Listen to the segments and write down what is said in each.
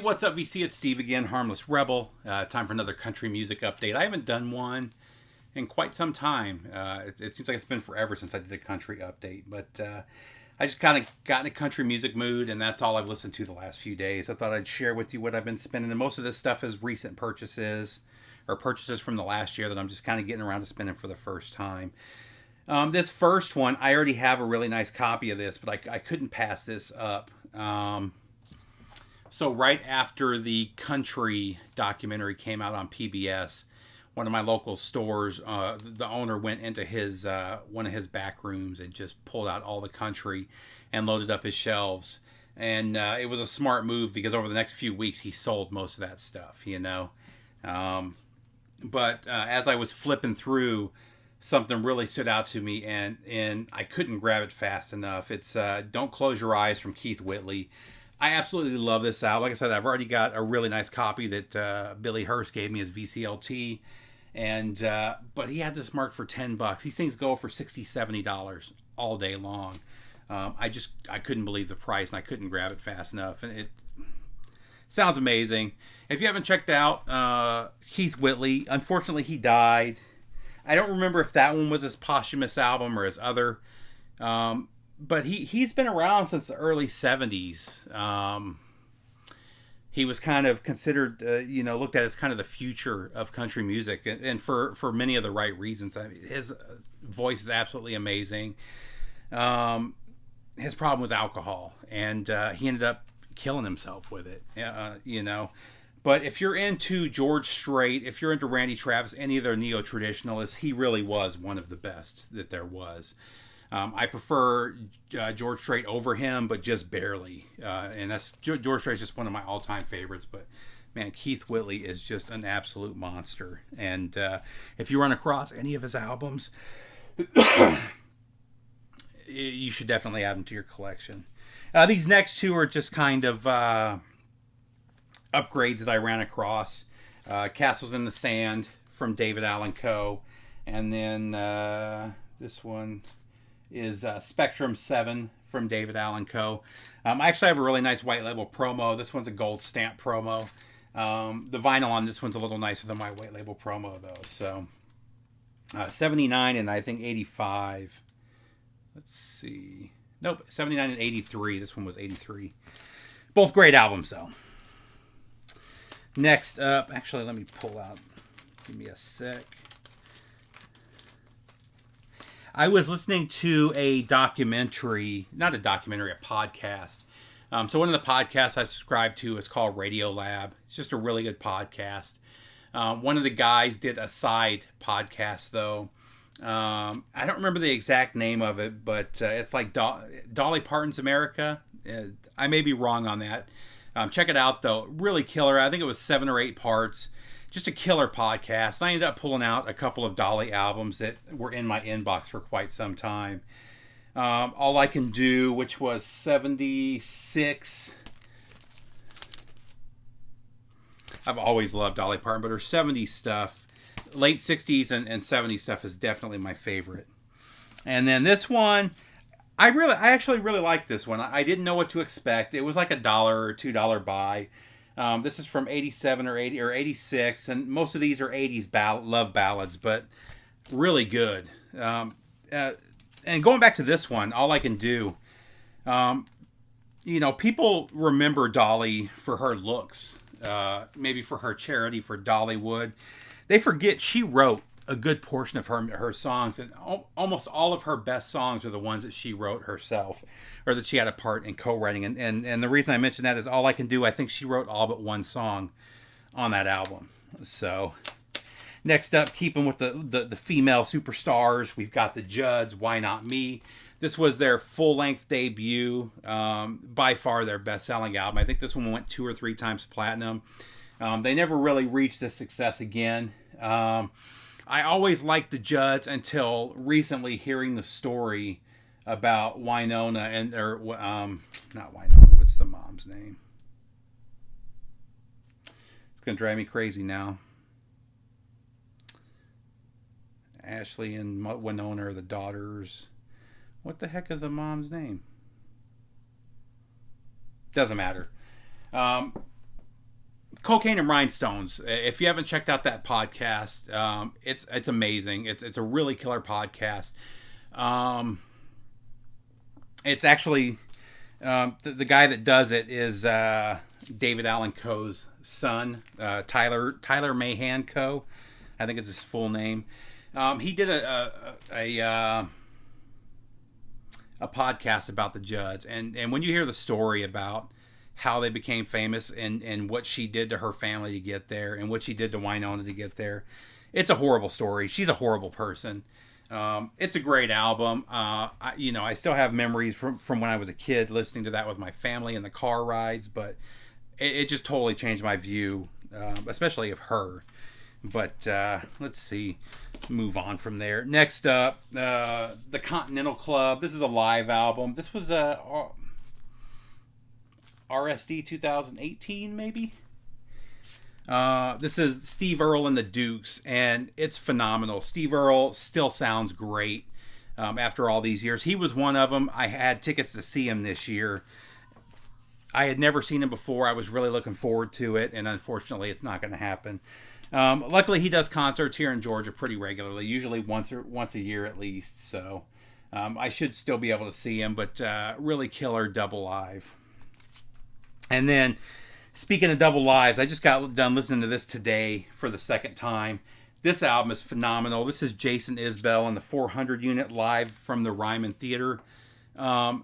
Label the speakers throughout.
Speaker 1: what's up, VC? It's Steve again, Harmless Rebel. Time for another country music update. I haven't done one in quite some time. It seems like it's been forever since I did a country update, but I just kind of got in a country music mood, and that's all I've listened to the last few days. I thought I'd share with you what I've been spending, and most of this stuff is recent purchases, or purchases from the last year that I'm just kind of getting around to spending for the first time. This first one, I already have a really nice copy of this, but I couldn't pass this up. So right after the country documentary came out on PBS, one of my local stores, the owner went into his one of his back rooms and just pulled out all the country and loaded up his shelves. And it was a smart move because over the next few weeks he sold most of that stuff, you know. But as I was flipping through, something really stood out to me, and I couldn't grab it fast enough. It's Don't Close Your Eyes from Keith Whitley. I absolutely love this album. Like I said, I've already got a really nice copy that Billy Hurst gave me as VCLT. And but he had this marked for $10. These things go for $60, $70 all day long. I couldn't believe the price, and I couldn't grab it fast enough. And it sounds amazing. If you haven't checked out Keith Whitley, unfortunately he died. I don't remember if that one was his posthumous album or his other. But he's been around since the early 70s. He was kind of considered, looked at as kind of the future of country music, and for many of the right reasons. I mean, his voice is absolutely amazing. His problem was alcohol, and he ended up killing himself with it, But if you're into George Strait, if you're into Randy Travis, any of their neo-traditionalists, he really was one of the best that there was. I prefer George Strait over him, but just barely. And George Strait's just one of my all-time favorites. But man, Keith Whitley is just an absolute monster. And if you run across any of his albums, you should definitely add them to your collection. These next two are just kind of upgrades that I ran across. Castles in the Sand from David Allan Coe, and then this one is Spectrum 7 from David Allan Coe. I actually have a really nice white label promo. This one's a gold stamp promo. The vinyl on this one's a little nicer than my white label promo, though. So 79 and I think 85. Let's see. Nope, 79 and 83. This one was 83. Both great albums, though. Next up, actually, let me pull out. Give me a sec. I was listening to a podcast. So one of the podcasts I subscribe to is called Radio Lab. It's just a really good podcast. One of the guys did a side podcast, though. I don't remember the exact name of it, but it's like Dolly Parton's America. I may be wrong on that. Check it out, though. Really killer. I think it was 7 or 8 parts. Just a killer podcast. I ended up pulling out a couple of Dolly albums that were in my inbox for quite some time. All I Can Do, which was 76. I've always loved Dolly Parton, but her 70s stuff, late 60s and 70s stuff is definitely my favorite. And then this one, I actually really liked this one. I didn't know what to expect. It was like $1 or $2 buy. This is from 87 or 80 or 86, and most of these are 80s love ballads, but really good. And going back to this one, All I Can Do, people remember Dolly for her looks, maybe for her charity for Dollywood. They forget she wrote a good portion of her songs, and almost all of her best songs are the ones that she wrote herself, or that she had a part in co-writing. And the reason I mention that is All I Can Do, I think she wrote all but one song on that album. So next up, keeping with the female superstars, we've got the Judds, Why Not Me. This was their full-length debut, by far their best-selling album. I think this one went 2 or 3 times platinum. They never really reached this success again. I always liked the Judds until recently, hearing the story about Winona and not Winona. What's the mom's name? It's gonna drive me crazy now. Ashley and Winona are the daughters. What the heck is the mom's name? Doesn't matter. Cocaine and Rhinestones. If you haven't checked out that podcast, it's amazing. It's a really killer podcast. It's actually the guy that does it is David Allan Coe's son, Tyler Mahan Coe. I think it's his full name. He did a podcast about the Judds, and when you hear the story about how they became famous and what she did to her family to get there and what she did to Winona to get there, it's a horrible story. She's a horrible person. It's a great album. I still have memories from when I was a kid listening to that with my family in the car rides, but it just totally changed my view, especially of her. But let's see, move on from there. Next up, the Continental Club. This is a live album. This was RSD 2018, maybe. This is Steve Earle and the Dukes, and it's phenomenal. Steve Earle still sounds great after all these years. He was one of them. I had tickets to see him this year. I had never seen him before. I was really looking forward to it, and unfortunately, it's not going to happen. Luckily, he does concerts here in Georgia pretty regularly, usually once a year at least. So I should still be able to see him, but really killer double live. And then, speaking of double lives, I just got done listening to this today for the second time. This album is phenomenal. This is Jason Isbell and the 400 Unit live from the Ryman Theater.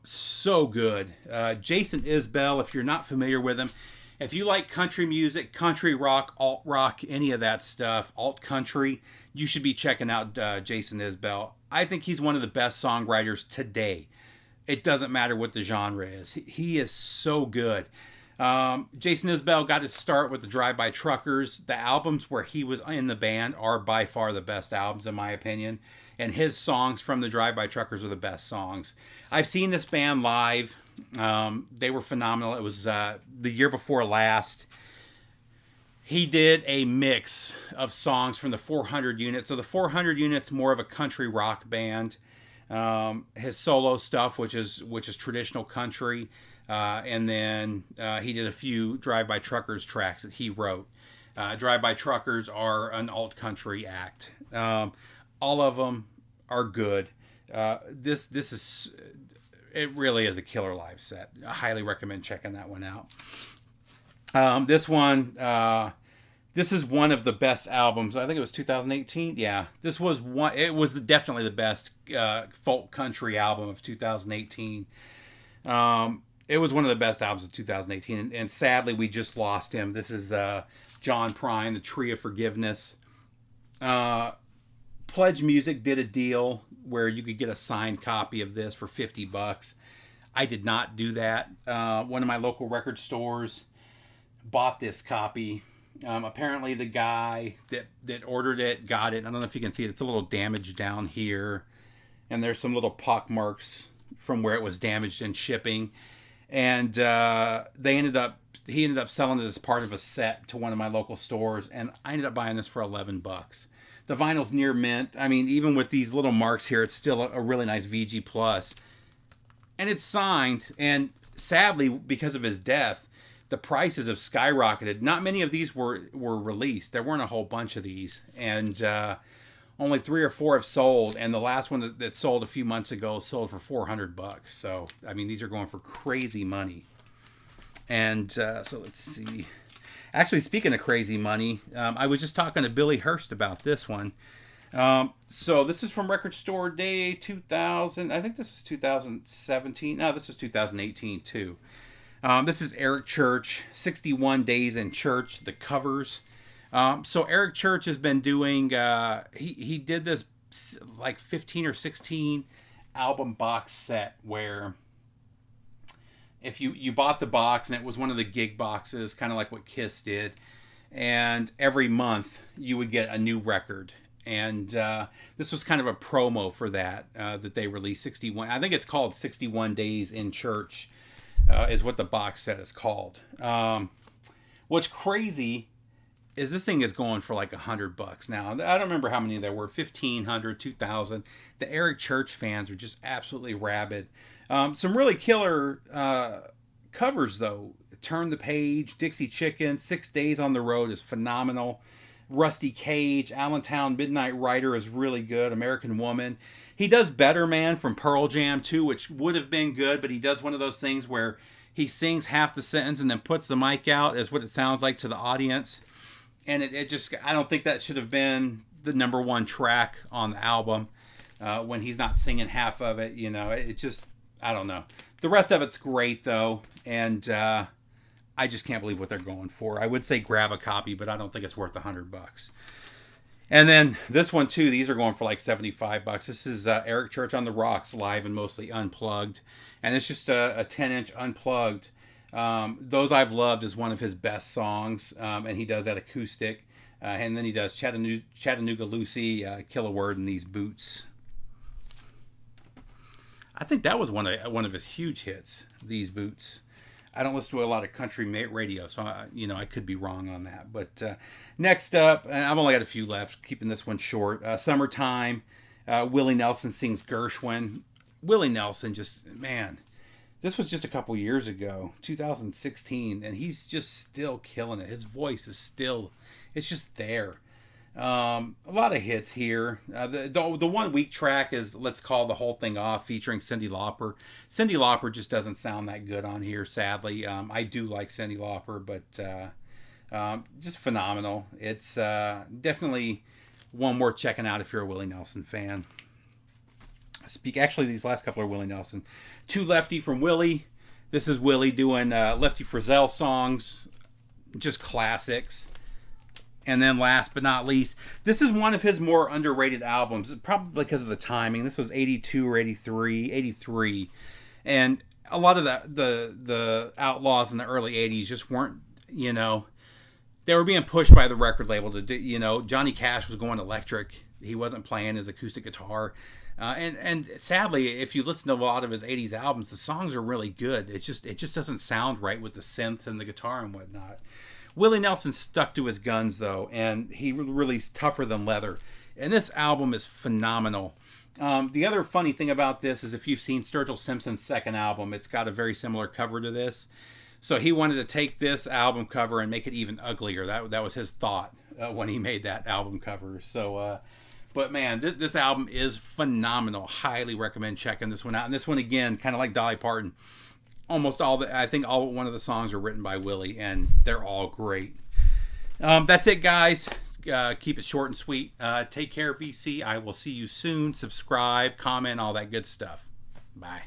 Speaker 1: So good. Jason Isbell, if you're not familiar with him, if you like country music, country rock, alt rock, any of that stuff, alt country, you should be checking out Jason Isbell. I think he's one of the best songwriters today. It doesn't matter what the genre is. He is so good. Jason Isbell got his start with the Drive-By Truckers. The albums where he was in the band are by far the best albums, in my opinion. And his songs from the Drive-By Truckers are the best songs. I've seen this band live. They were phenomenal. It was the year before last. He did a mix of songs from the 400 Unit. So the 400 Unit's more of a country rock band. His solo stuff, which is traditional country, and then he did a few Drive-By Truckers tracks that he wrote. Drive-By Truckers are an alt country act. All of them are good. This is, it really is a killer live set. I highly recommend checking that one out. This is one of the best albums. I think it was 2018. Yeah, this was one. It was definitely the best folk country album of 2018. It was one of the best albums of 2018, and sadly, we just lost him. This is John Prine, The Tree of Forgiveness. Pledge Music did a deal where you could get a signed copy of this for $50. I did not do that. One of my local record stores bought this copy. Apparently the guy that ordered it got it. I don't know if you can see it. It's a little damaged down here. And there's some little pock marks from where it was damaged in shipping. And he ended up selling it as part of a set to one of my local stores. And I ended up buying this for $11. The vinyl's near mint. I mean, even with these little marks here, it's still a really nice VG+. And it's signed. And sadly, because of his death, the prices have skyrocketed. Not many of these were released. There weren't a whole bunch of these. And only 3 or 4 have sold. And the last one that sold a few months ago sold for $400. So, I mean, these are going for crazy money. And so let's see. Actually, speaking of crazy money, I was just talking to Billy Hurst about this one. So this is from Record Store Day 2000. I think this was 2017. No, this was 2018 too. This is Eric Church, 61 Days in Church, the covers. So Eric Church has been doing, he did this like 15 or 16 album box set where if you bought the box and it was one of the gig boxes, kind of like what Kiss did, and every month you would get a new record. And this was kind of a promo for that they released 61. I think it's called 61 Days in Church. Is what the box set is called. What's crazy is this thing is going for like $100 now. I don't remember how many there were, 1,500, 2,000. The Eric Church fans are just absolutely rabid. Some really killer covers though Turn the Page, Dixie Chicken, 6 Days on the Road is phenomenal. Rusty Cage, Allentown Midnight Rider is really good. American Woman. He does Better Man from Pearl Jam too, which would have been good, but he does one of those things where he sings half the sentence and then puts the mic out as what it sounds like to the audience. And it just, I don't think that should have been the number one track on the album when he's not singing half of it. You know, it just, I don't know. The rest of it's great though, and I just can't believe what they're going for. I would say grab a copy, but I don't think it's worth $100. And then this one too, these are going for like $75. This is Eric Church on the Rocks, live and mostly unplugged. And it's just a 10-inch unplugged. Those I've Loved is one of his best songs, and he does that acoustic. And then he does Chattanooga Lucy, Kill a Word in These Boots. I think that was one of his huge hits, These Boots. I don't listen to a lot of country radio, so I could be wrong on that. But next up, and I've only got a few left, keeping this one short. Summertime, Willie Nelson sings Gershwin. Willie Nelson, just, man, this was just a couple years ago, 2016, and he's just still killing it. His voice is still, it's just there. A lot of hits here. The 1 week track is Let's Call the Whole Thing Off, featuring Cyndi Lauper. Cyndi Lauper just doesn't sound that good on here, sadly. I do like Cyndi Lauper, but just phenomenal. It's definitely one worth checking out if you're a Willie Nelson fan. Actually, these last couple are Willie Nelson. Two Lefty from Willie. This is Willie doing Lefty Frizzell songs, just classics. And then last but not least, this is one of his more underrated albums, probably because of the timing. This was 82 or 83. And a lot of the Outlaws in the early 80s just weren't, they were being pushed by the record label to do, Johnny Cash was going electric. He wasn't playing his acoustic guitar. And sadly, if you listen to a lot of his 80s albums, the songs are really good. It just doesn't sound right with the synths and the guitar and whatnot. Willie Nelson stuck to his guns, though, and he released Tougher Than Leather. And this album is phenomenal. The other funny thing about this is if you've seen Sturgill Simpson's second album, it's got a very similar cover to this. So he wanted to take this album cover and make it even uglier. That was his thought when he made that album cover. So, but man, this album is phenomenal. Highly recommend checking this one out. And this one, again, kind of like Dolly Parton. Almost all one of the songs are written by Willie, and they're all great. That's it, guys. Keep it short and sweet. Take care, VC. I will see you soon. Subscribe, comment, all that good stuff. Bye.